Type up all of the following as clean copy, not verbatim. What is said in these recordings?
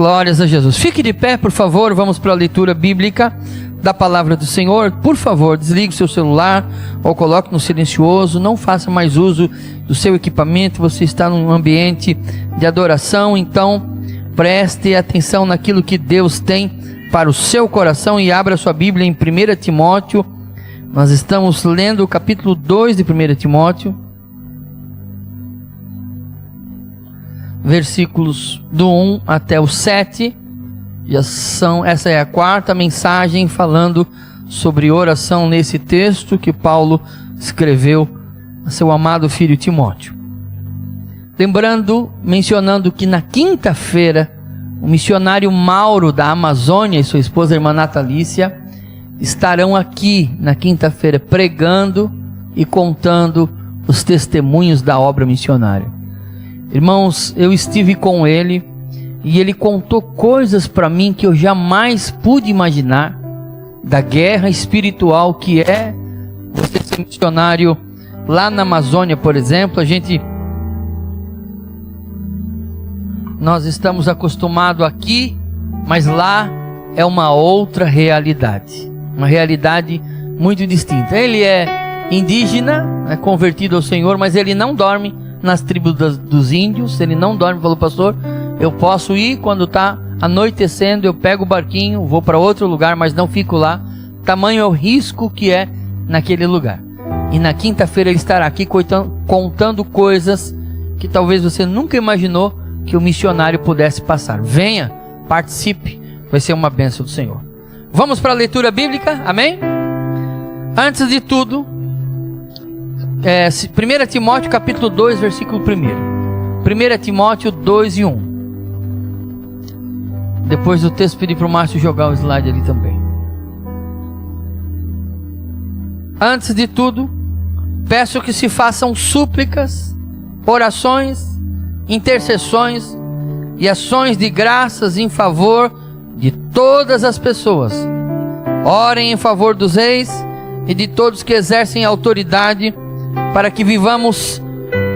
Glórias a Jesus. Fique de pé, por favor. Vamos para a leitura bíblica da palavra do Senhor. Por favor, desligue o seu celular ou coloque no silencioso. Não faça mais uso do seu equipamento. Você está num ambiente de adoração, então preste atenção naquilo que Deus tem para o seu coração e abra sua Bíblia em 1 Timóteo. Nós estamos lendo o capítulo 2 de 1 Timóteo, versículos do 1 até o 7. Essa é a quarta mensagem falando sobre oração nesse texto que Paulo escreveu a seu amado filho Timóteo. Mencionando que na quinta-feira, o missionário Mauro da Amazônia e sua esposa, a irmã Natalícia, estarão aqui na quinta-feira pregando e contando os testemunhos da obra missionária. Irmãos, eu estive com ele e ele contou coisas para mim que eu jamais pude imaginar, da guerra espiritual que é você ser missionário lá na Amazônia, por exemplo. Nós estamos acostumados aqui, mas lá é uma outra realidade, uma realidade muito distinta. Ele é indígena, é convertido ao Senhor, mas ele não dorme nas tribos dos índios. Ele não dorme. Falou: pastor, eu posso ir quando está anoitecendo, eu pego o barquinho, vou para outro lugar, mas não fico lá. Tamanho é o risco que é naquele lugar. E na quinta-feira ele estará aqui contando coisas que talvez você nunca imaginou que o missionário pudesse passar. Venha, participe, vai ser uma bênção do Senhor. Vamos para a leitura bíblica, amém? Antes de tudo, 1 Timóteo capítulo 2, versículo 1. 1 Timóteo 2 e 1. Depois do texto, pedi para o Márcio jogar o slide ali também. Antes de tudo, peço que se façam súplicas, orações, intercessões e ações de graças em favor de todas as pessoas. Orem em favor dos reis e de todos que exercem autoridade, para que vivamos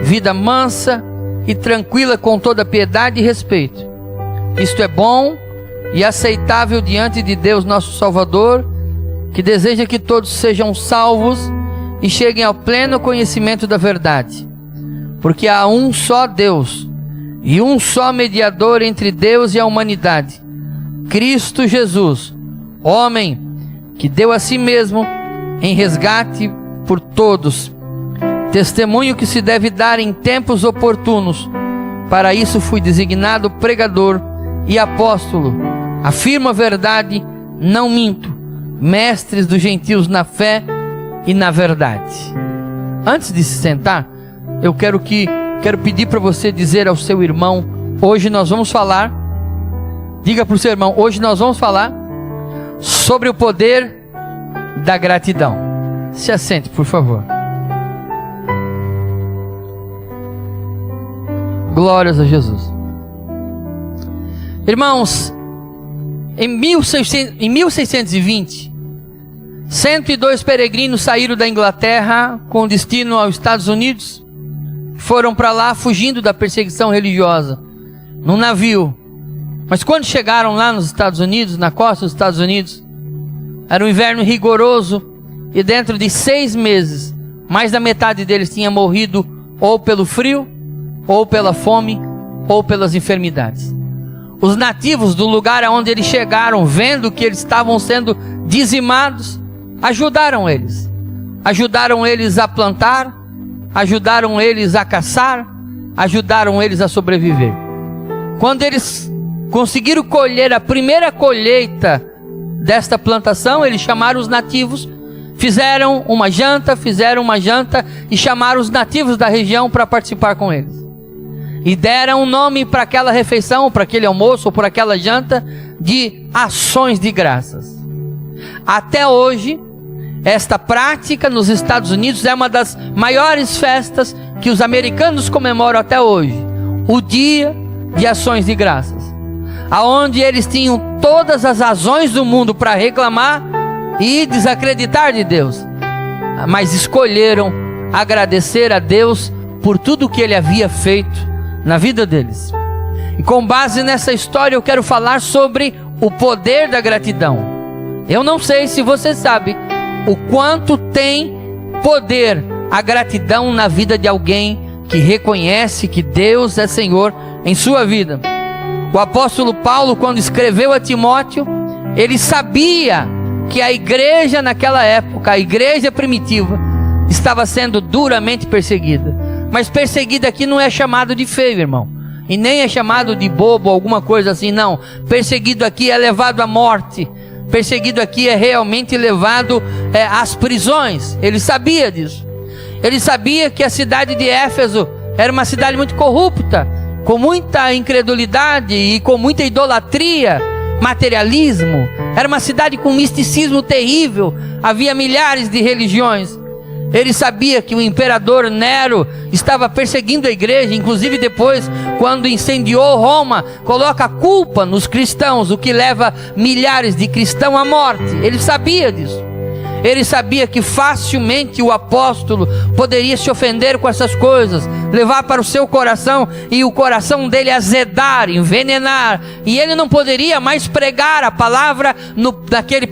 vida mansa e tranquila com toda piedade e respeito. Isto é bom e aceitável diante de Deus nosso Salvador, que deseja que todos sejam salvos e cheguem ao pleno conhecimento da verdade. Porque há um só Deus e um só mediador entre Deus e a humanidade, Cristo Jesus, homem que deu a si mesmo em resgate por todos. Testemunho que se deve dar em tempos oportunos. Para isso fui designado pregador e apóstolo. Afirmo a verdade, não minto. Mestres dos gentios na fé e na verdade. Antes de se sentar, eu quero pedir para você dizer ao seu irmão: hoje nós vamos falar, diga para o seu irmão, hoje nós vamos falar sobre o poder da gratidão. Se assente, por favor. Glórias a Jesus. Irmãos, em 1620, 102 peregrinos saíram da Inglaterra com destino aos Estados Unidos. Foram para lá fugindo da perseguição religiosa, num navio. Mas quando chegaram lá nos Estados Unidos, na costa dos Estados Unidos, era um inverno rigoroso, e dentro de 6 meses, mais da metade deles tinha morrido ou pelo frio, ou pela fome, ou pelas enfermidades. Os nativos do lugar aonde eles chegaram, vendo que eles estavam sendo dizimados, ajudaram eles a plantar, ajudaram eles a caçar, ajudaram eles a sobreviver. Quando eles conseguiram colher a primeira colheita desta plantação, eles chamaram os nativos, fizeram uma janta e chamaram os nativos da região para participar com eles. E deram um nome para aquela refeição, para aquele almoço ou para aquela janta, de ações de graças. Até hoje, esta prática nos Estados Unidos é uma das maiores festas que os americanos comemoram até hoje. O Dia de Ações de Graças. Aonde eles tinham todas as razões do mundo para reclamar e desacreditar de Deus, mas escolheram agradecer a Deus por tudo que Ele havia feito na vida deles. E com base nessa história eu quero falar sobre o poder da gratidão. Eu não sei se você sabe o quanto tem poder a gratidão na vida de alguém que reconhece que Deus é Senhor em sua vida. O apóstolo Paulo, quando escreveu a Timóteo, ele sabia que a igreja naquela época, a igreja primitiva, estava sendo duramente perseguida. Mas perseguida aqui não é chamado de feio, irmão, e nem é chamado de bobo, alguma coisa assim, não. Perseguido aqui é levado à morte. Perseguido aqui é realmente levado às prisões. Ele sabia disso. Ele sabia que a cidade de Éfeso era uma cidade muito corrupta, com muita incredulidade e com muita idolatria, materialismo. Era uma cidade com misticismo terrível. Havia milhares de religiões. Ele sabia que o imperador Nero estava perseguindo a igreja, inclusive depois, quando incendiou Roma, coloca a culpa nos cristãos, o que leva milhares de cristãos à morte. Ele sabia disso. Ele sabia que facilmente o apóstolo poderia se ofender com essas coisas, levar para o seu coração e o coração dele azedar, envenenar, e ele não poderia mais pregar a palavra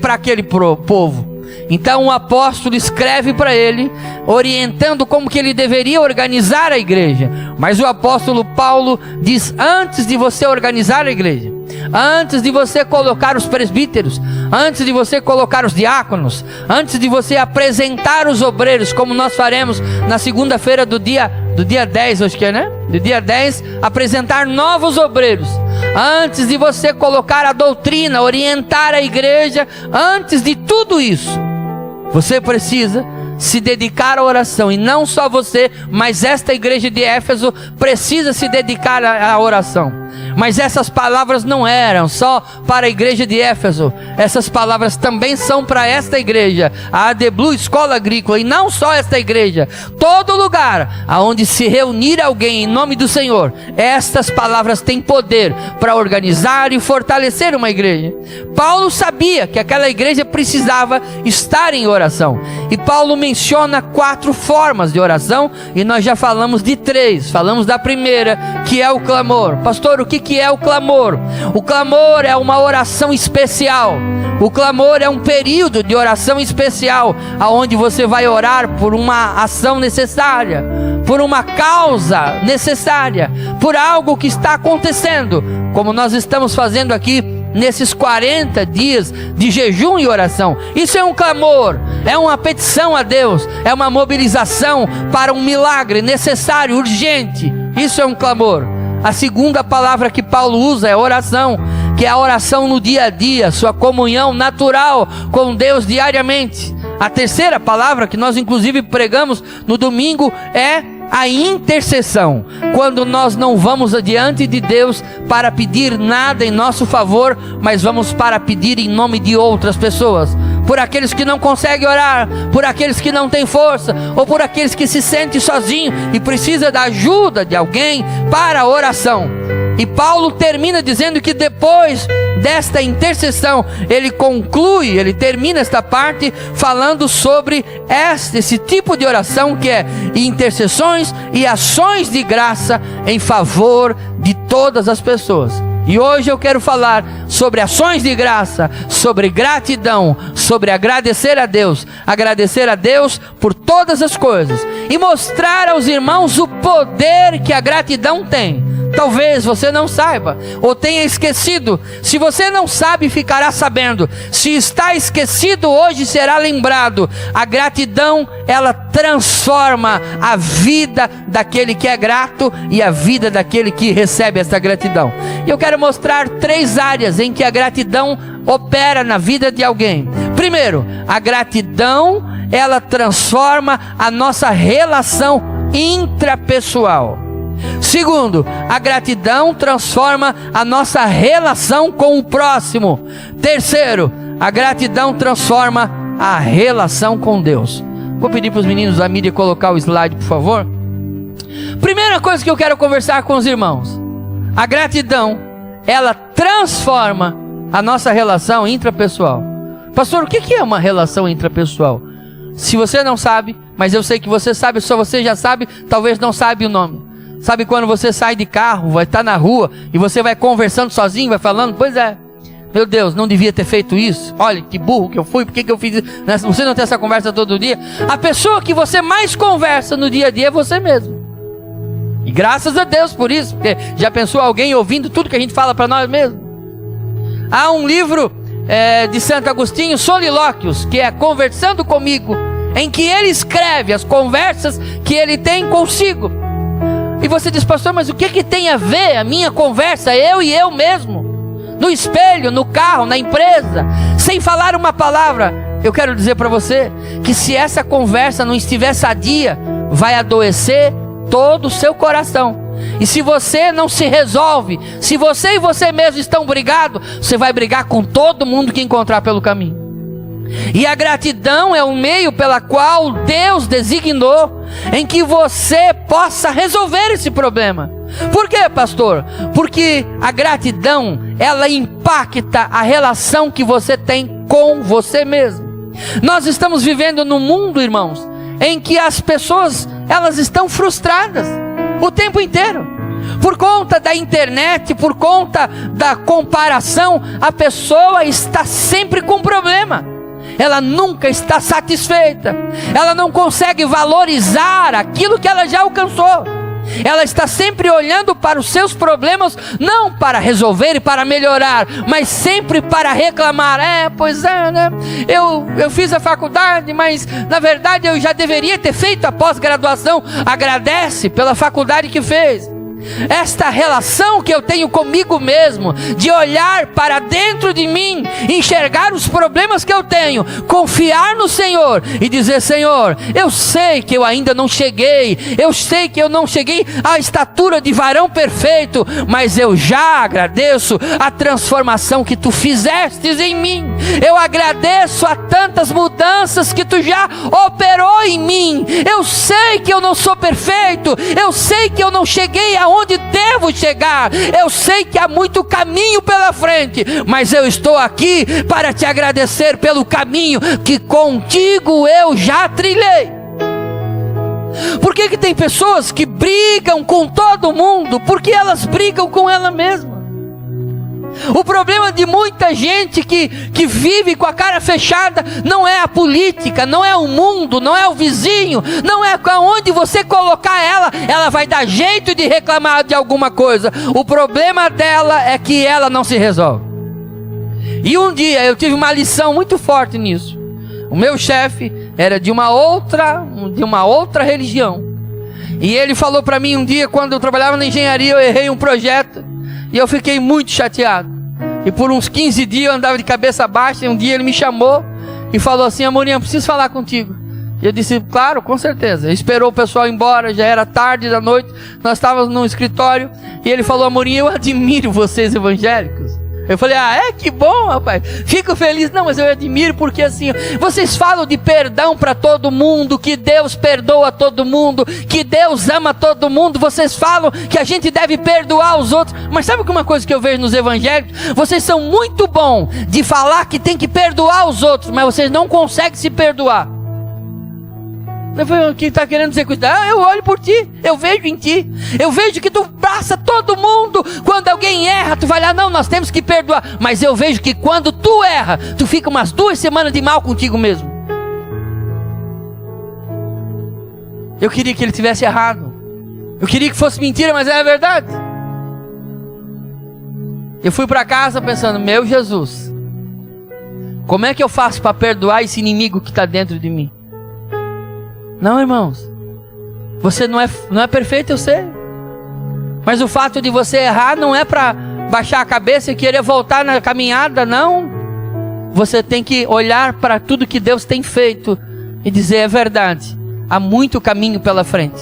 para aquele povo. Então o apóstolo escreve para ele, orientando como que ele deveria organizar a igreja. Mas o apóstolo Paulo diz: antes de você organizar a igreja, antes de você colocar os presbíteros, antes de você colocar os diáconos, antes de você apresentar os obreiros, como nós faremos na segunda-feira do dia 10, acho que é, né? Do dia 10, apresentar novos obreiros. Antes de você colocar a doutrina, orientar a igreja, antes de tudo isso, você precisa se dedicar à oração. E não só você, mas esta igreja de Éfeso precisa se dedicar à oração. Mas essas palavras não eram só para a igreja de Éfeso. Essas palavras também são para esta igreja, a AD Blue Escola Agrícola. E não só esta igreja, todo lugar aonde se reunir alguém em nome do Senhor, estas palavras têm poder para organizar e fortalecer uma igreja. Paulo sabia que aquela igreja precisava estar em oração. E Paulo menciona 4 formas de oração, e nós já falamos de 3. Falamos da primeira, que é o clamor. Pastor, o que é o clamor? O clamor é uma oração especial. O clamor é um período de oração especial, aonde você vai orar por uma ação necessária, por uma causa necessária, por algo que está acontecendo, como nós estamos fazendo aqui nesses 40 dias de jejum e oração. Isso é um clamor, é uma petição a Deus, é uma mobilização para um milagre necessário, urgente. Isso é um clamor. A segunda palavra que Paulo usa é oração, que é a oração no dia a dia, sua comunhão natural com Deus diariamente. A terceira palavra, que nós inclusive pregamos no domingo, é a intercessão, quando nós não vamos adiante de Deus para pedir nada em nosso favor, mas vamos para pedir em nome de outras pessoas, por aqueles que não conseguem orar, por aqueles que não têm força, ou por aqueles que se sentem sozinhos e precisam da ajuda de alguém para a oração. E Paulo termina dizendo que depois desta intercessão, ele conclui, ele termina esta parte falando sobre esse tipo de oração, que é intercessões e ações de graça em favor de todas as pessoas. E hoje eu quero falar sobre ações de graça, sobre gratidão, sobre agradecer a Deus por todas as coisas, e mostrar aos irmãos o poder que a gratidão tem. Talvez você não saiba, ou tenha esquecido. Se você não sabe, ficará sabendo. Se está esquecido, hoje será lembrado. A gratidão, ela transforma a vida daquele que é grato e a vida daquele que recebe essa gratidão. E eu quero mostrar 3 áreas em que a gratidão opera na vida de alguém. Primeiro, a gratidão, ela transforma a nossa relação intrapessoal. Segundo, a gratidão transforma a nossa relação com o próximo. Terceiro, a gratidão transforma a relação com Deus. Vou pedir para os meninos da mídia colocar o slide, por favor. Primeira coisa que eu quero conversar com os irmãos: a gratidão, ela transforma a nossa relação intrapessoal. Pastor, o que é uma relação intrapessoal? Se você não sabe, mas eu sei que você sabe, só você já sabe, talvez não sabe o nome. Sabe quando você sai de carro, vai estar na rua e você vai conversando sozinho, vai falando, pois é, meu Deus, não devia ter feito isso. Olha que burro que eu fui, por que eu fiz isso? Você não tem essa conversa todo dia? A pessoa que você mais conversa no dia a dia é você mesmo. E graças a Deus por isso, porque já pensou alguém ouvindo tudo que a gente fala para nós mesmos? Há um livro de Santo Agostinho, Solilóquios, que é Conversando Comigo, em que ele escreve as conversas que ele tem consigo. E você diz, pastor, mas o que tem a ver a minha conversa, eu e eu mesmo? No espelho, no carro, na empresa, sem falar uma palavra. Eu quero dizer para você que se essa conversa não estiver sadia, vai adoecer todo o seu coração. E se você não se resolve, se você e você mesmo estão brigados, você vai brigar com todo mundo que encontrar pelo caminho. E a gratidão é o meio pela qual Deus designou em que você possa resolver esse problema. Por quê, pastor? Porque a gratidão, ela impacta a relação que você tem com você mesmo. Nós estamos vivendo num mundo, irmãos, em que as pessoas, elas estão frustradas o tempo inteiro. Por conta da internet, por conta da comparação, a pessoa está sempre com problema. Ela nunca está satisfeita. Ela não consegue valorizar aquilo que ela já alcançou. Ela está sempre olhando para os seus problemas, não para resolver e para melhorar, mas sempre para reclamar. Pois é, né? Eu fiz a faculdade, mas na verdade eu já deveria ter feito a pós-graduação. Agradece pela faculdade que fez. Esta relação que eu tenho comigo mesmo, de olhar para dentro de mim, enxergar os problemas que eu tenho, confiar no Senhor e dizer, Senhor, eu sei que eu ainda não cheguei, eu sei que eu não cheguei à estatura de varão perfeito, mas eu já agradeço a transformação que tu fizestes em mim. Eu agradeço a tantas mudanças que tu já operou em mim. Eu sei que eu não sou perfeito, eu sei que eu não cheguei aonde devo chegar, eu sei que há muito caminho pela frente, mas eu estou aqui para te agradecer pelo caminho que contigo eu já trilhei. Por que tem pessoas que brigam com todo mundo? Porque elas brigam com ela mesma. O problema de muita gente que vive com a cara fechada não é a política, não é o mundo, não é o vizinho, não é aonde você colocar ela vai dar jeito de reclamar de alguma coisa. O problema dela é que ela não se resolve. E um dia eu tive uma lição muito forte nisso. O meu chefe era de uma outra religião. E ele falou para mim um dia, quando eu trabalhava na engenharia, eu errei um projeto. E eu fiquei muito chateado. E por uns 15 dias eu andava de cabeça baixa. E um dia ele me chamou e falou assim, Amorim, eu preciso falar contigo. E eu disse, claro, com certeza. Ele esperou o pessoal ir embora, já era tarde da noite. Nós estávamos no escritório. E ele falou, Amorim, eu admiro vocês evangélicos. Eu falei, que bom, rapaz, fico feliz. Não, mas eu admiro porque assim, vocês falam de perdão para todo mundo, que Deus perdoa todo mundo, que Deus ama todo mundo. Vocês falam que a gente deve perdoar os outros. Mas sabe uma coisa que eu vejo nos evangélicos? Vocês são muito bons de falar que tem que perdoar os outros, mas vocês não conseguem se perdoar. Eu falei, o que está querendo dizer com isso? Eu olho por ti, eu vejo em ti, eu vejo que tu passa todo mundo. Quando alguém erra, tu vai lá, não, nós temos que perdoar. Mas eu vejo que quando tu erra, tu fica umas 2 semanas de mal contigo mesmo. Eu queria que ele tivesse errado, eu queria que fosse mentira, mas é verdade. Eu fui para casa pensando, meu Jesus, como é que eu faço para perdoar esse inimigo que está dentro de mim? Não, irmãos, você não é perfeito, eu sei. Mas o fato de você errar não é para baixar a cabeça e querer voltar na caminhada, não. Você tem que olhar para tudo que Deus tem feito e dizer, é verdade, há muito caminho pela frente,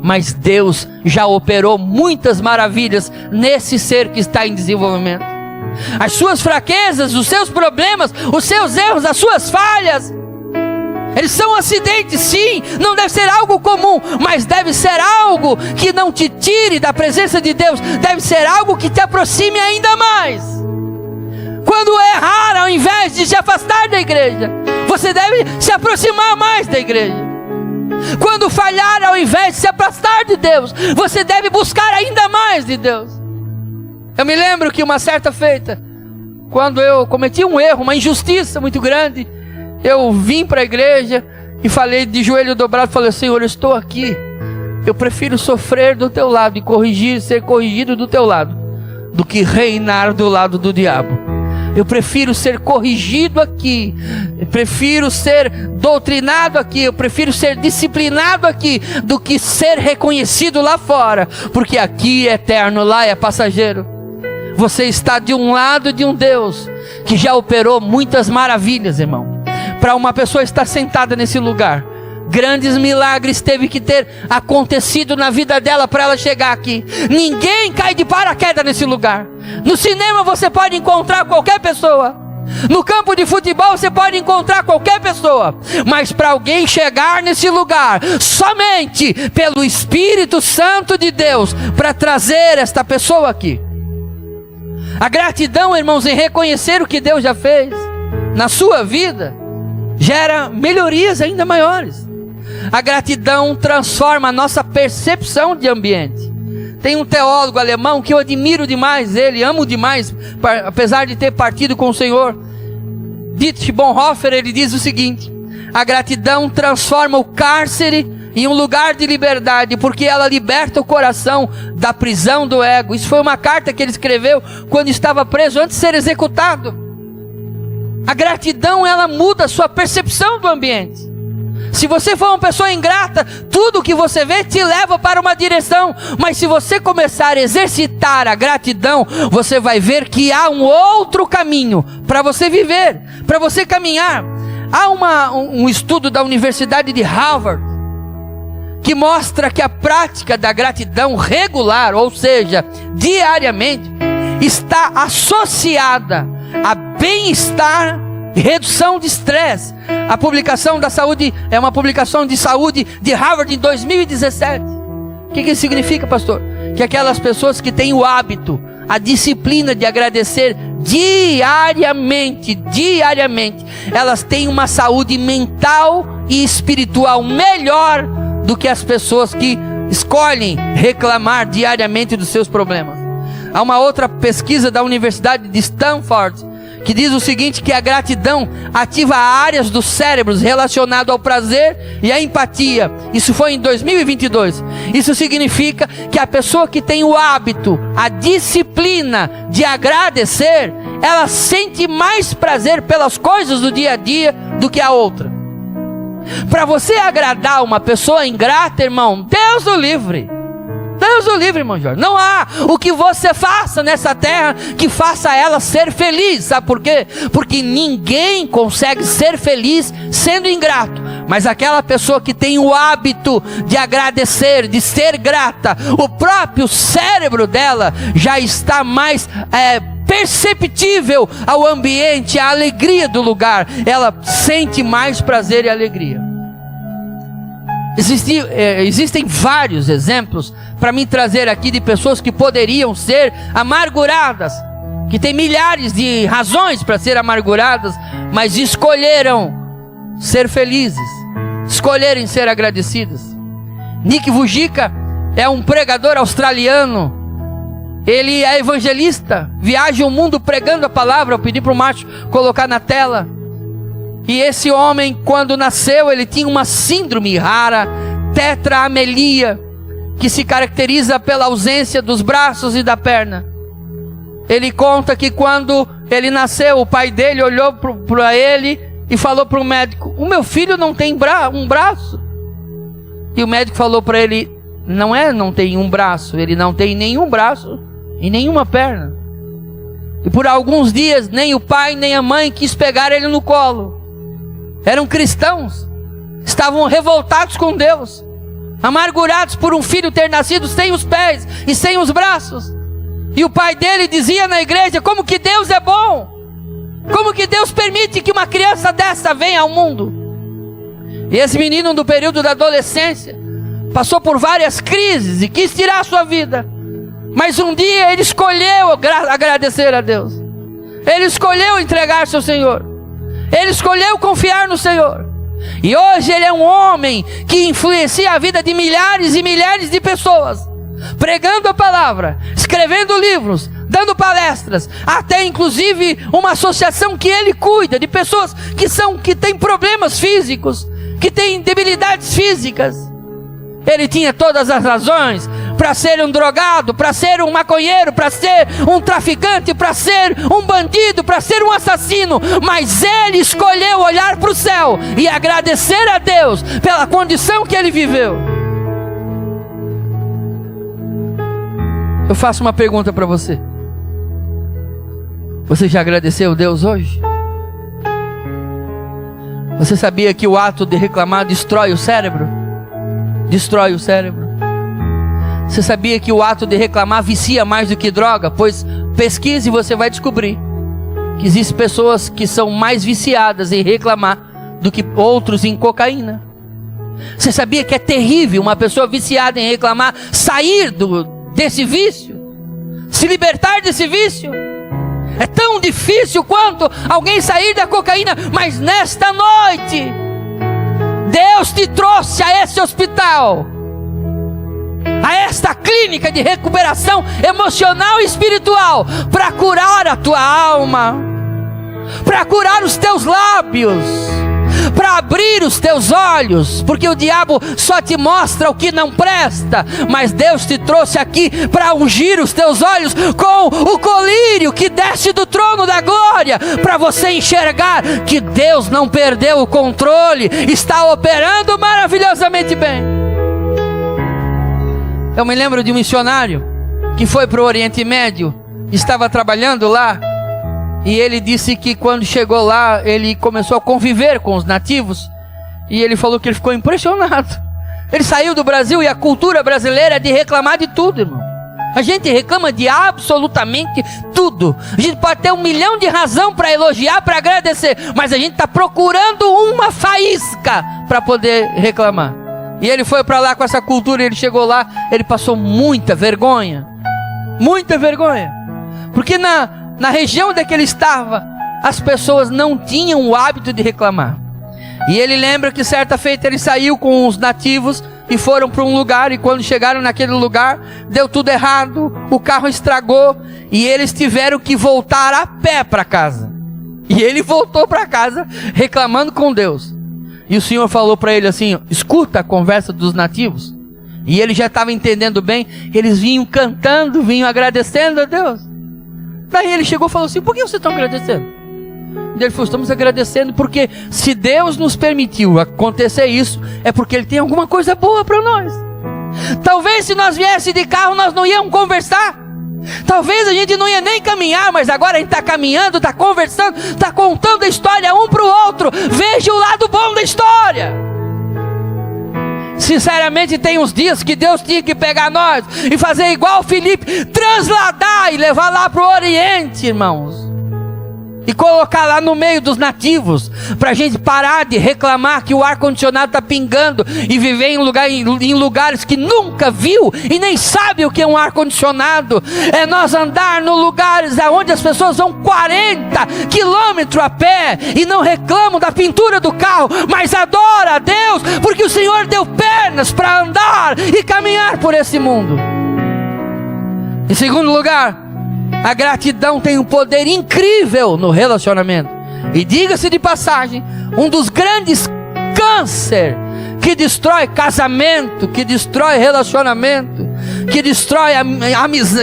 mas Deus já operou muitas maravilhas nesse ser que está em desenvolvimento. As suas fraquezas, os seus problemas, os seus erros, as suas falhas, eles são acidentes, sim, não deve ser algo comum, mas deve ser algo que não te tire da presença de Deus, deve ser algo que te aproxime ainda mais. Quando errar, ao invés de se afastar da igreja, você deve se aproximar mais da igreja. Quando falhar, ao invés de se afastar de Deus, você deve buscar ainda mais de Deus. Eu me lembro que uma certa feita, quando eu cometi um erro, uma injustiça muito grande, eu vim para a igreja e falei de joelho dobrado, falei: Senhor, eu estou aqui, eu prefiro sofrer do teu lado e ser corrigido do teu lado, do que reinar do lado do diabo. Eu prefiro ser corrigido aqui, eu prefiro ser doutrinado aqui, eu prefiro ser disciplinado aqui, do que ser reconhecido lá fora, porque aqui é eterno, lá é passageiro. Você está de um lado de um Deus que já operou muitas maravilhas, irmão. Para uma pessoa estar sentada nesse lugar, grandes milagres teve que ter acontecido na vida dela para ela chegar aqui. Ninguém cai de paraquedas nesse lugar. No cinema você pode encontrar qualquer pessoa, no campo de futebol você pode encontrar qualquer pessoa, mas para alguém chegar nesse lugar, somente pelo Espírito Santo de Deus, para trazer esta pessoa aqui. A gratidão, irmãos, em reconhecer o que Deus já fez na sua vida, gera melhorias ainda maiores. A gratidão transforma a nossa percepção de ambiente. Tem um teólogo alemão que eu admiro demais, amo demais, apesar de ter partido com o Senhor, Dietrich Bonhoeffer. Ele diz o seguinte: a gratidão transforma o cárcere em um lugar de liberdade, porque ela liberta o coração da prisão do ego. Isso foi uma carta que ele escreveu quando estava preso, antes de ser executado. A gratidão, ela muda a sua percepção do ambiente. Se você for uma pessoa ingrata, tudo que você vê te leva para uma direção. Mas se você começar a exercitar a gratidão, você vai ver que há um outro caminho para você viver, para você caminhar. Há um estudo da Universidade de Harvard que mostra que a prática da gratidão regular, ou seja, diariamente, está associada a bem-estar e redução de estresse. A publicação da saúde é uma publicação de saúde de Harvard em 2017. O que isso significa, pastor? Que aquelas pessoas que têm o hábito, a disciplina de agradecer diariamente, elas têm uma saúde mental e espiritual melhor do que as pessoas que escolhem reclamar diariamente dos seus problemas. Há uma outra pesquisa da Universidade de Stanford que diz o seguinte, que a gratidão ativa áreas dos cérebros relacionadas ao prazer e à empatia. Isso foi em 2022. Isso significa que a pessoa que tem o hábito, a disciplina de agradecer, ela sente mais prazer pelas coisas do dia a dia do que a outra. Para você agradar uma pessoa ingrata, irmão, Deus o livre. Deus o livre, irmão Jorge. Não há o que você faça nessa terra que faça ela ser feliz. Sabe por quê? Porque ninguém consegue ser feliz sendo ingrato. Mas aquela pessoa que tem o hábito de agradecer, de ser grata, o próprio cérebro dela já está mais perceptível ao ambiente, à alegria do lugar. Ela sente mais prazer e alegria. Existem vários exemplos para mim trazer aqui de pessoas que poderiam ser amarguradas, que têm milhares de razões para ser amarguradas, mas escolheram ser felizes, escolherem ser agradecidas. Nick Vujicic é um pregador australiano. Ele é evangelista, viaja o mundo pregando a palavra. Eu pedi para o Márcio colocar na tela. E esse homem, quando nasceu, ele tinha uma síndrome rara, tetraamelia, que se caracteriza pela ausência dos braços e da perna. Ele conta que quando ele nasceu, o pai dele olhou para ele e falou para o médico: o meu filho não tem um braço. E o médico falou para ele: não tem um braço, ele não tem nenhum braço e nenhuma perna. E por alguns dias, nem o pai nem a mãe quis pegar ele no colo. Eram cristãos, estavam revoltados com Deus, amargurados por um filho ter nascido sem os pés e sem os braços. E o pai dele dizia na igreja: como que Deus é bom, como que Deus permite que uma criança dessa venha ao mundo. E esse menino, no período da adolescência, passou por várias crises e quis tirar a sua vida. Mas um dia ele escolheu agradecer a Deus, ele escolheu entregar-se ao Senhor, ele escolheu confiar no Senhor. E hoje ele é um homem que influencia a vida de milhares e milhares de pessoas, pregando a palavra, escrevendo livros, dando palestras, até inclusive uma associação que ele cuida de pessoas que têm problemas físicos, que têm debilidades físicas. Ele tinha todas as razões para ser um drogado, para ser um maconheiro, para ser um traficante, para ser um bandido, para ser um assassino, mas ele escolheu olhar para o céu e agradecer a Deus pela condição que ele viveu. Eu faço uma pergunta para você. Você já agradeceu a Deus hoje? Você sabia que o ato de reclamar destrói o cérebro? Destrói o cérebro. Você sabia que o ato de reclamar vicia mais do que droga? Pois pesquise e você vai descobrir que existem pessoas que são mais viciadas em reclamar do que outros em cocaína. Você sabia que é terrível uma pessoa viciada em reclamar sair desse vício? Se libertar desse vício? É tão difícil quanto alguém sair da cocaína. Mas nesta noite, Deus te trouxe a esse hospital, a esta clínica de recuperação emocional e espiritual, para curar a tua alma, para curar os teus lábios, para abrir os teus olhos, porque o diabo só te mostra o que não presta, mas Deus te trouxe aqui para ungir os teus olhos com o colírio que desce do trono da glória, para você enxergar que Deus não perdeu o controle, está operando maravilhosamente bem. Eu me lembro de um missionário que foi para o Oriente Médio, estava trabalhando lá, e ele disse que quando chegou lá, ele começou a conviver com os nativos, e ele falou que ele ficou impressionado. Ele saiu do Brasil e a cultura brasileira é de reclamar de tudo, irmão. A gente reclama de absolutamente tudo. A gente pode ter 1 milhão de razão para elogiar, para agradecer, mas a gente está procurando uma faísca para poder reclamar. E ele foi para lá com essa cultura, ele chegou lá, ele passou muita vergonha, porque na região onde ele estava, as pessoas não tinham o hábito de reclamar. E ele lembra que certa feita ele saiu com os nativos e foram para um lugar, e quando chegaram naquele lugar, deu tudo errado, o carro estragou, e eles tiveram que voltar a pé para casa. E ele voltou para casa reclamando com Deus. E o Senhor falou para ele assim: escuta a conversa dos nativos. E ele já estava entendendo bem, eles vinham cantando, vinham agradecendo a Deus. Daí ele chegou e falou assim: por que vocês estão agradecendo? E ele falou: estamos agradecendo porque se Deus nos permitiu acontecer isso, é porque Ele tem alguma coisa boa para nós. Talvez se nós viéssemos de carro, nós não íamos conversar. Talvez a gente não ia nem caminhar, mas agora a gente está caminhando, está conversando, está contando a história um para o outro. Veja o lado bom da história. Sinceramente, tem uns dias que Deus tinha que pegar nós e fazer igual Filipe, transladar e levar lá para o Oriente, irmãos, e colocar lá no meio dos nativos, para a gente parar de reclamar que o ar-condicionado está pingando e viver em lugares que nunca viu e nem sabe o que é um ar-condicionado. É nós andar nos lugares onde as pessoas vão 40 quilômetros a pé e não reclamam da pintura do carro, mas adora a Deus porque o Senhor deu pernas para andar e caminhar por esse mundo. Em segundo lugar, a gratidão tem um poder incrível no relacionamento. E diga-se de passagem, um dos grandes câncer que destrói casamento, que destrói relacionamento, que destrói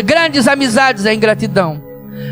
grandes amizades é a ingratidão.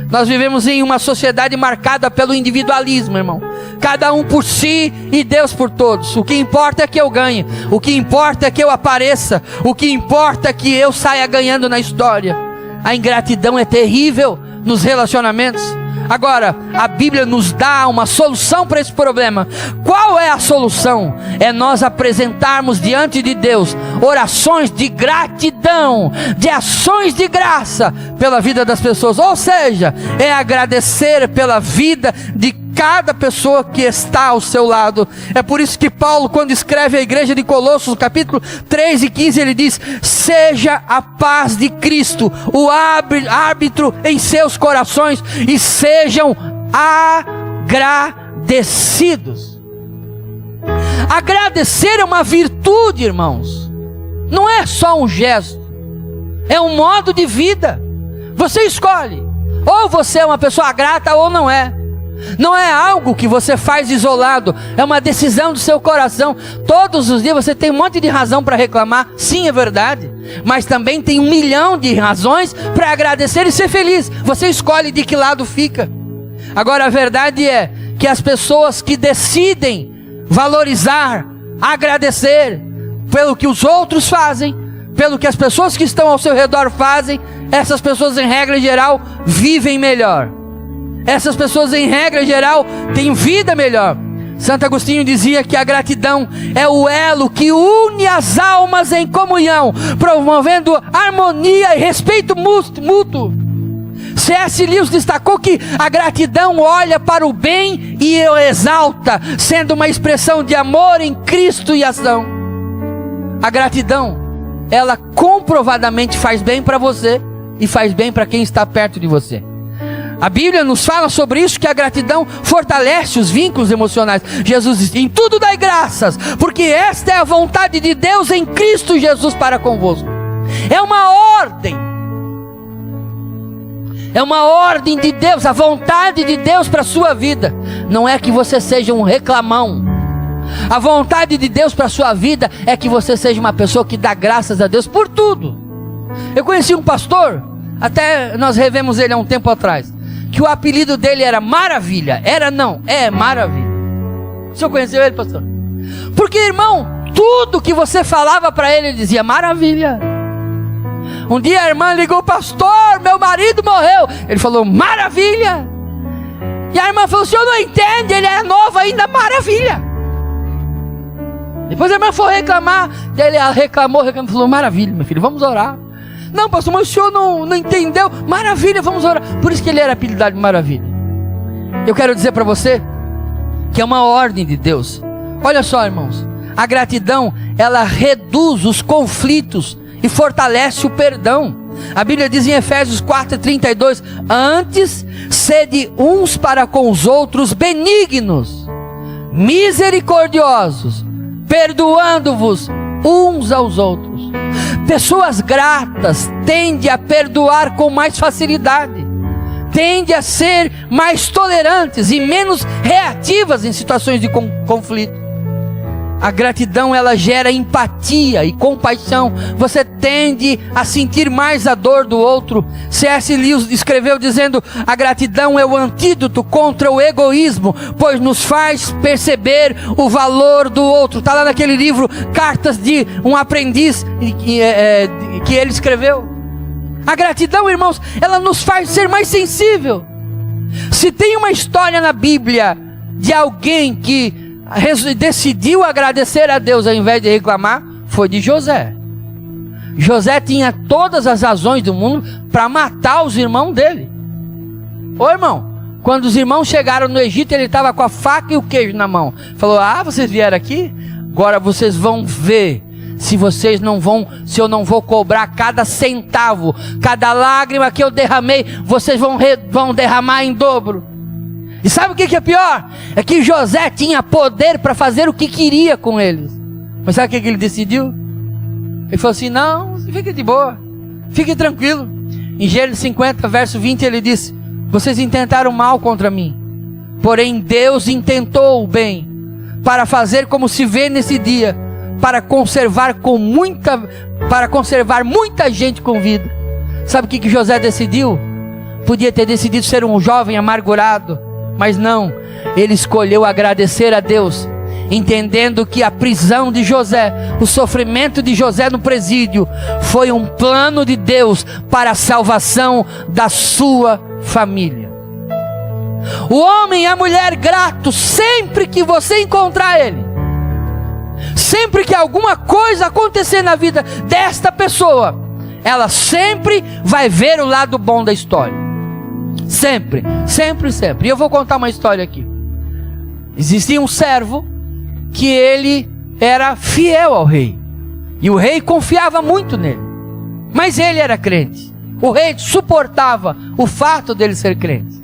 Nós vivemos em uma sociedade marcada pelo individualismo, irmão. Cada um por si e Deus por todos. O que importa é que eu ganhe, o que importa é que eu apareça, o que importa é que eu saia ganhando na história. A ingratidão é terrível nos relacionamentos. Agora, a Bíblia nos dá uma solução para esse problema. Qual é a solução? É nós apresentarmos diante de Deus orações de gratidão, de ações de graça pela vida das pessoas. Ou seja, é agradecer pela vida de cada pessoa que está ao seu lado. É por isso que Paulo, quando escreve à igreja de Colossos, capítulo 3 e 15, ele diz: seja a paz de Cristo o árbitro em seus corações e sejam agradecidos. Agradecer é uma virtude, irmãos. Não é só um gesto, é um modo de vida. Você escolhe, ou você é uma pessoa grata ou não é. Não é algo que você faz isolado, é uma decisão do seu coração. Todos os dias você tem um monte de razão para reclamar, sim, é verdade, mas também tem 1 milhão de razões para agradecer e ser feliz. Você escolhe de que lado fica. Agora a verdade é que as pessoas que decidem valorizar, agradecer pelo que os outros fazem, pelo que as pessoas que estão ao seu redor fazem, essas pessoas em regra geral vivem melhor. Essas pessoas em regra geral têm vida melhor. Santo Agostinho dizia que a gratidão é o elo que une as almas em comunhão, promovendo harmonia e respeito mútuo. C.S. Lewis destacou que a gratidão olha para o bem e o exalta, sendo uma expressão de amor em Cristo e ação. A gratidão, ela comprovadamente faz bem para você e faz bem para quem está perto de você. A Bíblia nos fala sobre isso, que a gratidão fortalece os vínculos emocionais. Jesus diz: em tudo dai graças, porque esta é a vontade de Deus em Cristo Jesus para convosco. É uma ordem. É uma ordem de Deus, a vontade de Deus para a sua vida. Não é que você seja um reclamão. A vontade de Deus para a sua vida é que você seja uma pessoa que dá graças a Deus por tudo. Eu conheci um pastor, até nós revemos ele há um tempo atrás, que o apelido dele era Maravilha. Era não, é Maravilha. O senhor conheceu ele, pastor? Porque, irmão, tudo que você falava para ele, ele dizia Maravilha. Um dia a irmã ligou: pastor, meu marido morreu. Ele falou Maravilha. E a irmã falou: o senhor não entende, ele é novo ainda, Maravilha. Depois a irmã foi reclamar, ele reclamou, falou: maravilha, meu filho, vamos orar. Não, pastor, mas o senhor não entendeu. Maravilha, vamos orar. Por isso que ele era apelidado de Maravilha. Eu quero dizer para você que é uma ordem de Deus. Olha só, irmãos, a gratidão, ela reduz os conflitos e fortalece o perdão. A Bíblia diz em Efésios 4:32: antes, sede uns para com os outros benignos, misericordiosos, perdoando-vos uns aos outros. Pessoas gratas tendem a perdoar com mais facilidade, tendem a ser mais tolerantes e menos reativas em situações de conflito. A gratidão, ela gera empatia e compaixão. Você tende a sentir mais a dor do outro. C.S. Lewis escreveu dizendo: a gratidão é o antídoto contra o egoísmo, pois nos faz perceber o valor do outro. Está lá naquele livro Cartas de um Aprendiz, que ele escreveu. A gratidão, irmãos, ela nos faz ser mais sensível. Se tem uma história na Bíblia de alguém que decidiu agradecer a Deus ao invés de reclamar, foi de José. José tinha todas as razões do mundo para matar os irmãos dele. Ô irmão, quando os irmãos chegaram no Egito, ele estava com a faca e o queijo na mão. Falou: ah, vocês vieram aqui? Agora vocês vão ver se eu não vou cobrar cada centavo, cada lágrima que eu derramei, vocês vão derramar em dobro. E sabe o que é pior? É que José tinha poder para fazer o que queria com eles. Mas sabe o que ele decidiu? Ele falou assim: não, fique de boa, fique tranquilo. Em Gênesis 50, verso 20, ele disse: vocês intentaram mal contra mim, porém Deus intentou o bem, para fazer como se vê nesse dia, para conservar muita gente com vida. Sabe o que José decidiu? Podia ter decidido ser um jovem amargurado, mas não, ele escolheu agradecer a Deus, entendendo que a prisão de José, o sofrimento de José no presídio, foi um plano de Deus para a salvação da sua família. O homem e a mulher gratos, sempre que você encontrar ele, sempre que alguma coisa acontecer na vida desta pessoa, ela sempre vai ver o lado bom da história. Sempre, sempre, sempre. E eu vou contar uma história aqui. Existia um servo que ele era fiel ao rei, e o rei confiava muito nele, mas ele era crente. O rei suportava o fato dele ser crente.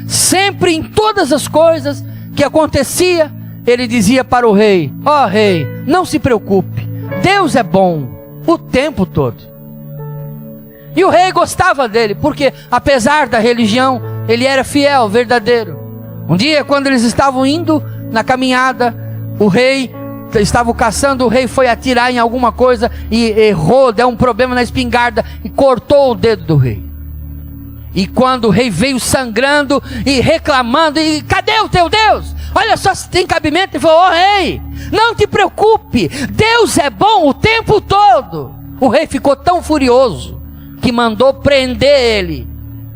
Sempre, em todas as coisas que acontecia, ele dizia para o rei: ó rei, não se preocupe, Deus é bom o tempo todo. E o rei gostava dele, porque apesar da religião, ele era fiel, verdadeiro. Um dia, quando eles estavam indo na caminhada, o rei estava caçando, o rei foi atirar em alguma coisa e errou, deu um problema na espingarda e cortou o dedo do rei. E quando o rei veio sangrando e reclamando, e cadê o teu Deus? Olha só se tem cabimento. Ele falou: ó rei, não te preocupe, Deus é bom o tempo todo. O rei ficou tão furioso que mandou prender ele.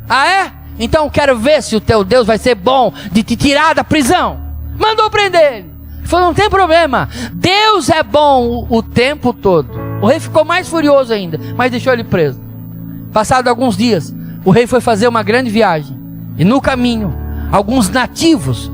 Ah é? Então quero ver se o teu Deus vai ser bom de te tirar da prisão. Mandou prender ele. Ele falou: não tem problema, Deus é bom o tempo todo. O rei ficou mais furioso ainda, mas deixou ele preso. Passado alguns dias, o rei foi fazer uma grande viagem, e no caminho, alguns nativos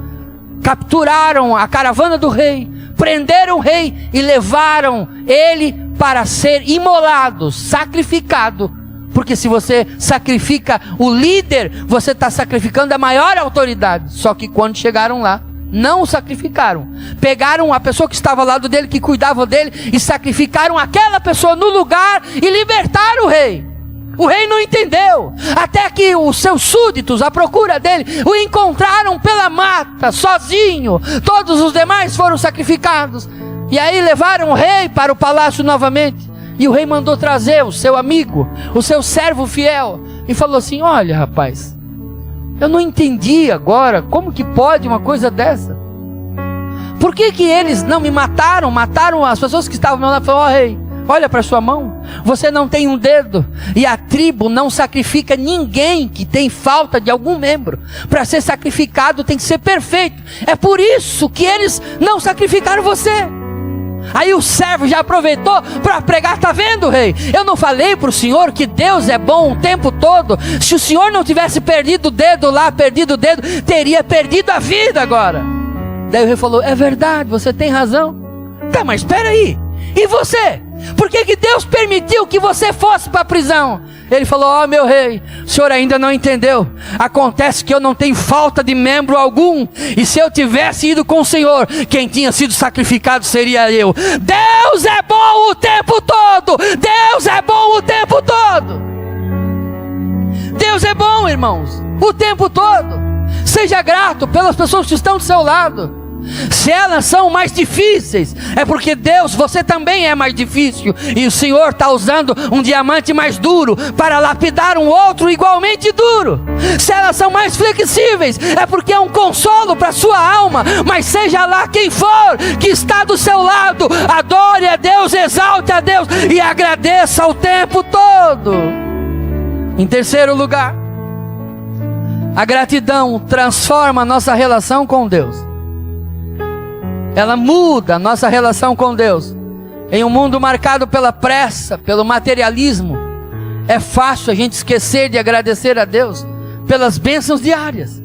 capturaram a caravana do rei, prenderam o rei e levaram ele para ser imolado, sacrificado. Porque se você sacrifica o líder, você está sacrificando a maior autoridade. Só que quando chegaram lá, não o sacrificaram. Pegaram a pessoa que estava ao lado dele, que cuidava dele, e sacrificaram aquela pessoa no lugar e libertaram o rei. O rei não entendeu, até que os seus súditos, à procura dele, o encontraram pela mata, sozinho. Todos os demais foram sacrificados. E aí levaram o rei para o palácio novamente. E o rei mandou trazer o seu amigo, o seu servo fiel, e falou assim: olha rapaz, eu não entendi agora, como que pode uma coisa dessa? Por que que eles não me mataram? Mataram as pessoas que estavam ao meu lado. Falou: ó rei, olha para sua mão, você não tem um dedo, e a tribo não sacrifica ninguém que tem falta de algum membro. Para ser sacrificado tem que ser perfeito. É por isso que eles não sacrificaram você. Aí o servo já aproveitou para pregar: está vendo, rei? Eu não falei para o senhor que Deus é bom o tempo todo? Se o senhor não tivesse perdido o dedo lá, teria perdido a vida agora. Daí o rei falou: é verdade, você tem razão. Tá, mas espera aí, e você? Por que que Deus permitiu que você fosse para a prisão? Ele falou: ó meu rei, o senhor ainda não entendeu. Acontece que eu não tenho falta de membro algum, e se eu tivesse ido com o senhor, quem tinha sido sacrificado seria eu. Deus é bom o tempo todo. Deus é bom o tempo todo. Deus é bom, irmãos, o tempo todo. Seja grato pelas pessoas que estão do seu lado. Se elas são mais difíceis, é porque Deus, você também é mais difícil, e o Senhor está usando um diamante mais duro para lapidar um outro igualmente duro. Se elas são mais flexíveis, é porque é um consolo para a sua alma. Mas seja lá quem for que está do seu lado, adore a Deus, exalte a Deus e agradeça o tempo todo. Em terceiro lugar, a gratidão transforma a nossa relação com Deus. Ela muda a nossa relação com Deus. Em um mundo marcado pela pressa, pelo materialismo, é fácil a gente esquecer de agradecer a Deus pelas bênçãos diárias.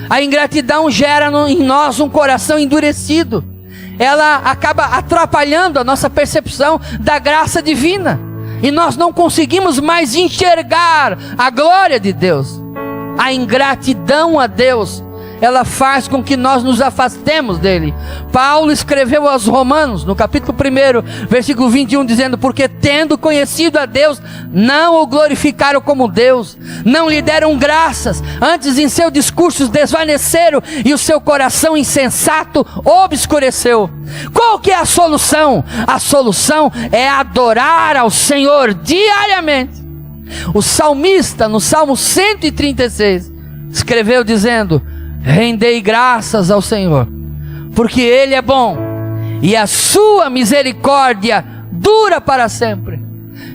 A ingratidão gera em nós um coração endurecido. Ela acaba atrapalhando a nossa percepção da graça divina, e nós não conseguimos mais enxergar a glória de Deus. A ingratidão a Deus, ela faz com que nós nos afastemos dele. Paulo escreveu aos Romanos, no capítulo 1, versículo 21, dizendo: porque tendo conhecido a Deus, não o glorificaram como Deus, não lhe deram graças, antes em seus discursos desvaneceram, e o seu coração insensato obscureceu. Qual que é a solução? A solução é adorar ao Senhor diariamente. O salmista, no Salmo 136, escreveu dizendo: rendei graças ao Senhor, porque Ele é bom, e a sua misericórdia dura para sempre.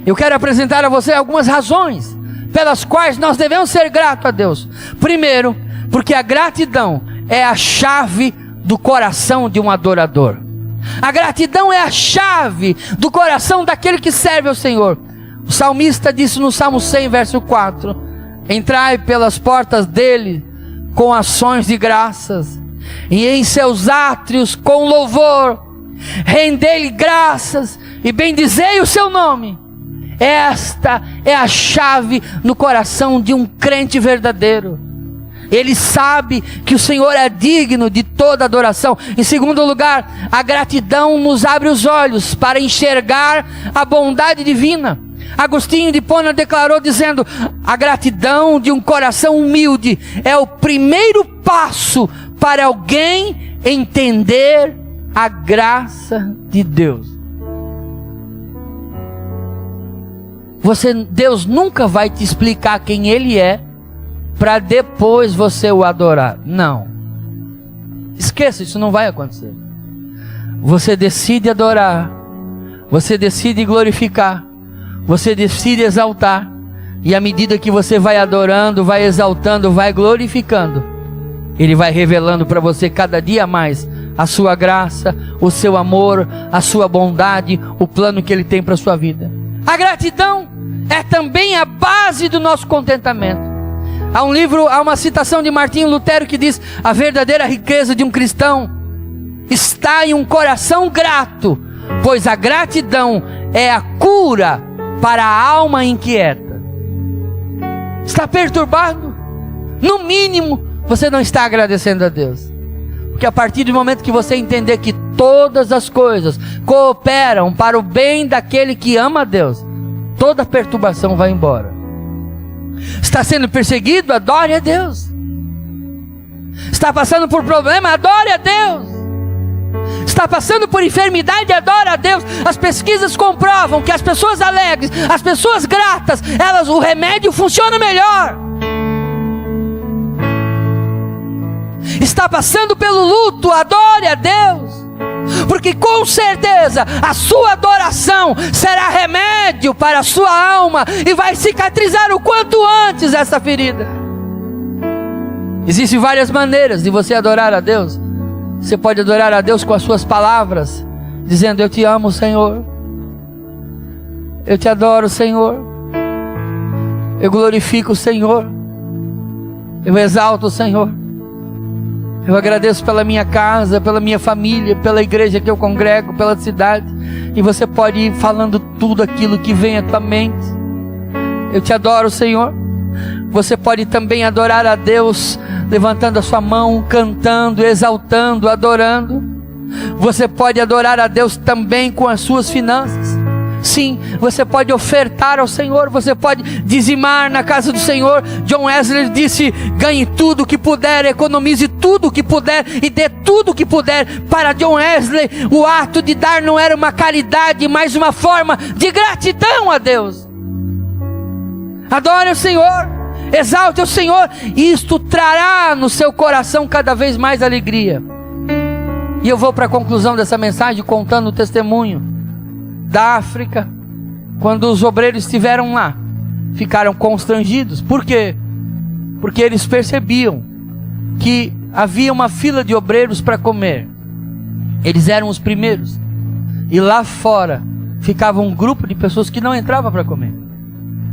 Eu quero apresentar a você algumas razões pelas quais nós devemos ser gratos a Deus. Primeiro, porque a gratidão é a chave do coração de um adorador. A gratidão é a chave do coração daquele que serve ao Senhor. O salmista disse no Salmo 100, verso 4: entrai pelas portas dele com ações de graças, e em seus átrios com louvor, rendei-lhe graças e bendizei o seu nome. Esta é a chave no coração de um crente verdadeiro. Ele sabe que o Senhor é digno de toda adoração. Em segundo lugar, a gratidão nos abre os olhos para enxergar a bondade divina. Agostinho de Hipona declarou dizendo: a gratidão de um coração humilde é o primeiro passo para alguém entender a graça de Deus. Deus nunca vai te explicar quem Ele é para depois você o adorar. Não. Esqueça, isso não vai acontecer. Você decide adorar, você decide glorificar, você decide exaltar, e à medida que você vai adorando, vai exaltando, vai glorificando, Ele vai revelando para você cada dia mais a sua graça, o seu amor, a sua bondade, o plano que Ele tem para a sua vida. A gratidão é também a base do nosso contentamento. Há uma citação de Martinho Lutero que diz: a verdadeira riqueza de um cristão está em um coração grato, pois a gratidão é a cura para a alma inquieta. Está perturbado? No mínimo, você não está agradecendo a Deus. Porque a partir do momento que você entender que todas as coisas cooperam para o bem daquele que ama a Deus, toda perturbação vai embora. Está sendo perseguido? Adore a Deus. Está passando por problema? Adore a Deus. Está passando por enfermidade? Adore a Deus. As pesquisas comprovam que as pessoas alegres, as pessoas gratas, o remédio funciona melhor. Está passando pelo luto? Adore a Deus. Porque com certeza a sua adoração será remédio para a sua alma e vai cicatrizar o quanto antes essa ferida. Existem várias maneiras de você adorar a Deus. Você pode adorar a Deus com as suas palavras, dizendo: eu te amo, Senhor, eu te adoro, Senhor, eu glorifico o Senhor, eu exalto o Senhor, eu agradeço pela minha casa, pela minha família, pela igreja que eu congrego, pela cidade. E você pode ir falando tudo aquilo que vem à tua mente. Eu te adoro, Senhor. Você pode também adorar a Deus levantando a sua mão, cantando, exaltando, adorando. Você pode adorar a Deus também com as suas finanças. Sim, você pode ofertar ao Senhor, você pode dizimar na casa do Senhor. John Wesley disse: ganhe tudo o que puder, economize tudo o que puder e dê tudo o que puder. Para John Wesley, o ato de dar não era uma caridade, mas uma forma de gratidão a Deus. Adore o Senhor, exalte o Senhor, e isto trará no seu coração cada vez mais alegria. E eu vou para a conclusão dessa mensagem contando o testemunho da África. Quando os obreiros estiveram lá, ficaram constrangidos. Por quê? Porque eles percebiam que havia uma fila de obreiros para comer. Eles eram os primeiros, e lá fora ficava um grupo de pessoas que não entrava para comer.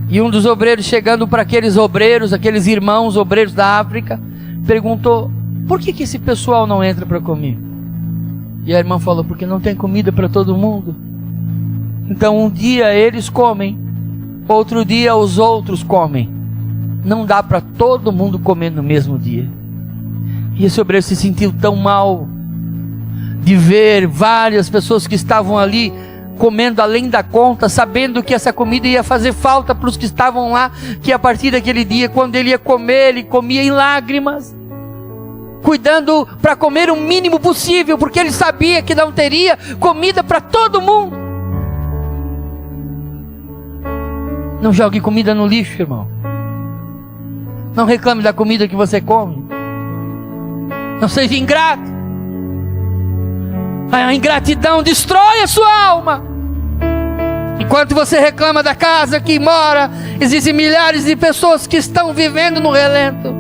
E um dos obreiros, chegando para aqueles obreiros, aqueles irmãos obreiros da África, perguntou: por que esse pessoal não entra para comer? E a irmã falou: porque não tem comida para todo mundo. Então um dia eles comem, outro dia os outros comem. Não dá para todo mundo comer no mesmo dia. E esse obreiro se sentiu tão mal de ver várias pessoas que estavam ali comendo além da conta, sabendo que essa comida ia fazer falta para os que estavam lá, que a partir daquele dia, quando ele ia comer, ele comia em lágrimas, cuidando para comer o mínimo possível, porque ele sabia que não teria comida para todo mundo. Não jogue comida no lixo, irmão. Não reclame da comida que você come. Não seja ingrato. A ingratidão destrói a sua alma. Enquanto você reclama da casa que mora, existem milhares de pessoas que estão vivendo no relento.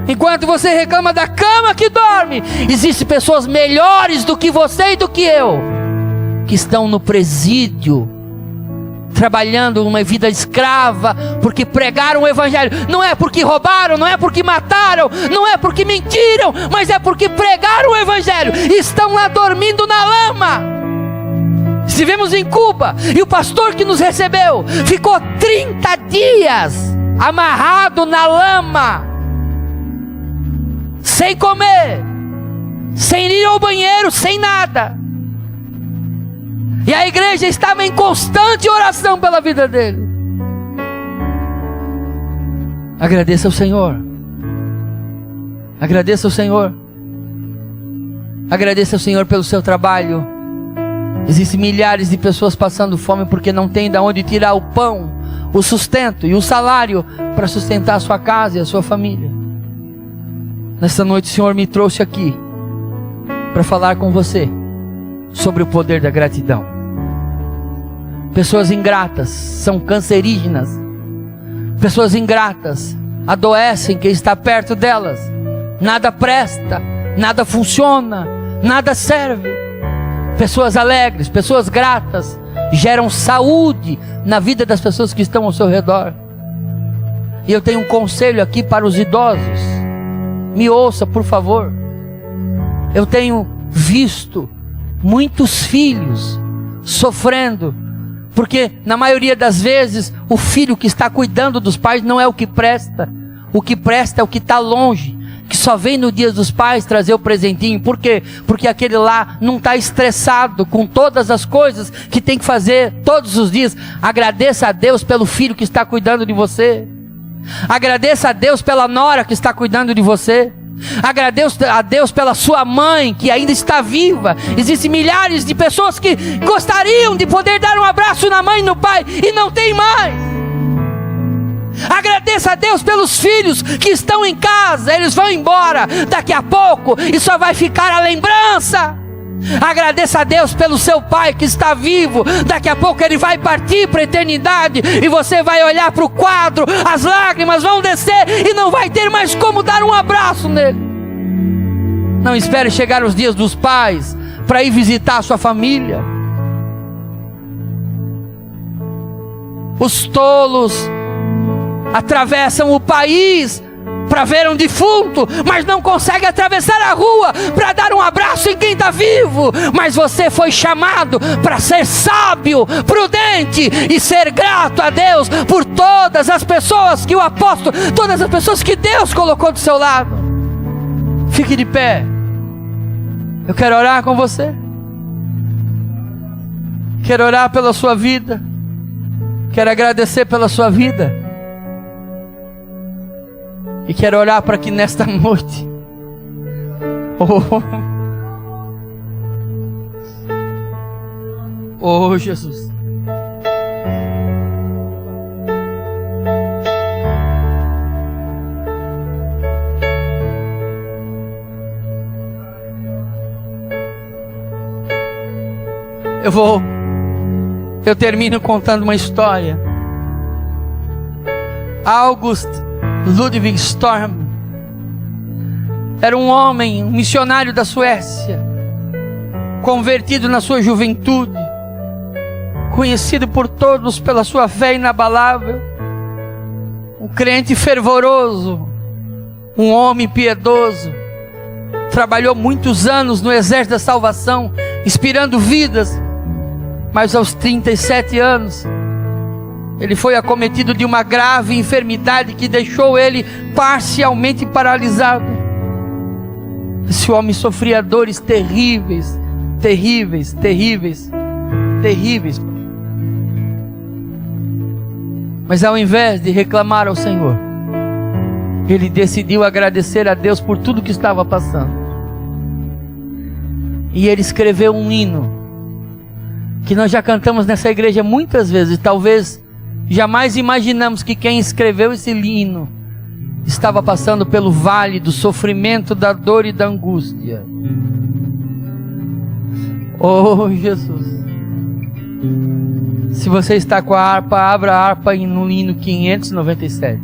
Enquanto você reclama da cama que dorme, existem pessoas melhores do que você e do que eu, que estão no presídio, trabalhando uma vida escrava, porque pregaram o evangelho. Não é porque roubaram, não é porque mataram, não é porque mentiram, mas é porque pregaram o evangelho e estão lá dormindo na lama. Estivemos em Cuba e o pastor que nos recebeu ficou 30 dias amarrado na lama, sem comer, sem ir ao banheiro, sem nada. E a igreja estava em constante oração pela vida dele. Agradeça ao Senhor. Agradeça ao Senhor. Agradeça ao Senhor pelo seu trabalho. Existem milhares de pessoas passando fome porque não tem de onde tirar o pão, o sustento e o salário para sustentar a sua casa e a sua família. Nesta noite o Senhor me trouxe aqui para falar com você sobre o poder da gratidão. Pessoas ingratas são cancerígenas. Pessoas ingratas adoecem quem está perto delas. Nada presta, nada funciona, nada serve. Pessoas alegres, pessoas gratas geram saúde na vida das pessoas que estão ao seu redor. E eu tenho um conselho aqui para os idosos. Me ouça, por favor. Eu tenho visto muitos filhos sofrendo, porque na maioria das vezes o filho que está cuidando dos pais não é o que presta. O que presta é o que está longe, que só vem no dia dos pais trazer o presentinho. Por quê? Porque aquele lá não está estressado com todas as coisas que tem que fazer todos os dias. Agradeça a Deus pelo filho que está cuidando de você. Agradeça a Deus pela nora que está cuidando de você. Agradeça a Deus pela sua mãe que ainda está viva. Existem milhares de pessoas que gostariam de poder dar um abraço na mãe e no pai e não tem mais. Agradeça a Deus pelos filhos que estão em casa. Eles vão embora daqui a pouco e só vai ficar a lembrança. Agradeça a Deus pelo seu pai que está vivo. Daqui a pouco ele vai partir para a eternidade e você vai olhar para o quadro, as lágrimas vão descer e não vai ter mais como dar um abraço nele. Não espere chegar os dias dos pais para ir visitar a sua família. Os tolos atravessam o país para ver um defunto, mas não consegue atravessar a rua para dar um abraço em quem está vivo. Mas você foi chamado para ser sábio, prudente e ser grato a Deus por todas as pessoas que o apóstolo, todas as pessoas que Deus colocou do seu lado. Fique de pé. Eu quero orar com você. Quero orar pela sua vida. Quero agradecer pela sua vida. E quero orar para que nesta noite, oh Jesus, eu termino contando uma história. August Ludwig Storm era um homem, um missionário da Suécia, convertido na sua juventude, conhecido por todos pela sua fé inabalável, um crente fervoroso, um homem piedoso. Trabalhou muitos anos no Exército da Salvação, inspirando vidas, mas aos 37 anos ele foi acometido de uma grave enfermidade que deixou ele parcialmente paralisado. Esse homem sofria dores terríveis, terríveis, terríveis, terríveis. Mas ao invés de reclamar ao Senhor, ele decidiu agradecer a Deus por tudo que estava passando. E ele escreveu um hino que nós já cantamos nessa igreja muitas vezes. Talvez jamais imaginamos que quem escreveu esse hino estava passando pelo vale do sofrimento, da dor e da angústia. Oh Jesus, se você está com a harpa, abra a harpa no hino 597.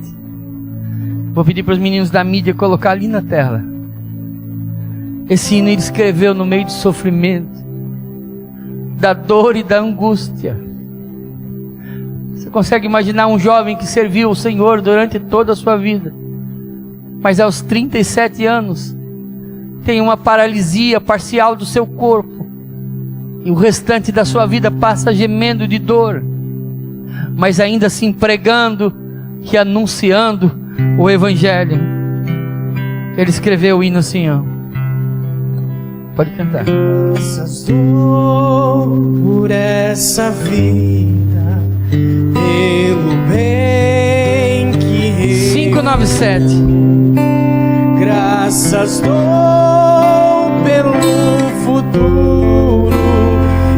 Vou pedir para os meninos da mídia colocar ali na tela. Esse hino ele escreveu no meio do sofrimento, da dor e da angústia. Você consegue imaginar um jovem que serviu o Senhor durante toda a sua vida, mas aos 37 anos tem uma paralisia parcial do seu corpo e o restante da sua vida passa gemendo de dor, mas ainda assim pregando e anunciando o Evangelho. Ele escreveu o hino assim, ó. Pode cantar. Graças dou por essa vida, pelo bem que recebi. 597. Graças dou pelo futuro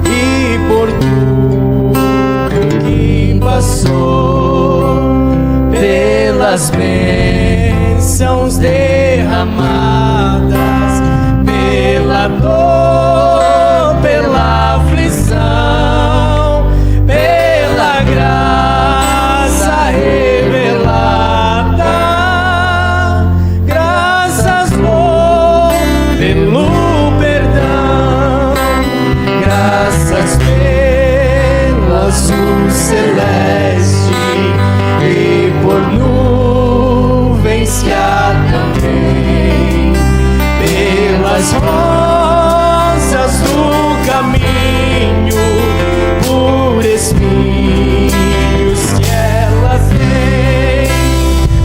e por tudo que passou, pelas bênçãos derramadas, pela dor, pela aflição, pela graça revelada. Graças dou pelo perdão, graças pelo azul celeste e por nuvens que há também, pelas rosas do caminho, por espinhos que ela tem,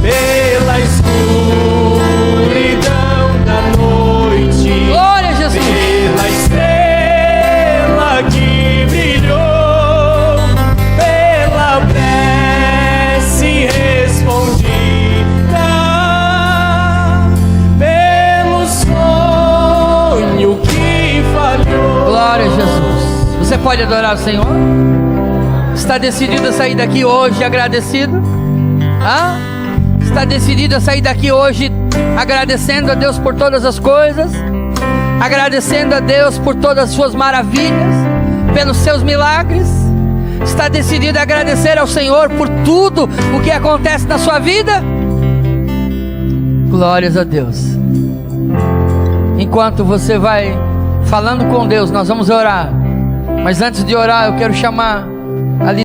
pela escuridão da noite, Glória a Jesus. pela estrela que brilhou, pela prece respondida, pelo sonho que falhou. Glória a Jesus. Você pode adorar o Senhor? Está decidido a sair daqui hoje agradecido? Ah? Está decidido a sair daqui hoje agradecendo a Deus por todas as coisas? Agradecendo a Deus por todas as suas maravilhas, pelos seus milagres? Está decidido a agradecer ao Senhor por tudo o que acontece na sua vida? Glórias a Deus. Enquanto você vai falando com Deus, nós vamos orar. Mas antes de orar, eu quero chamar ali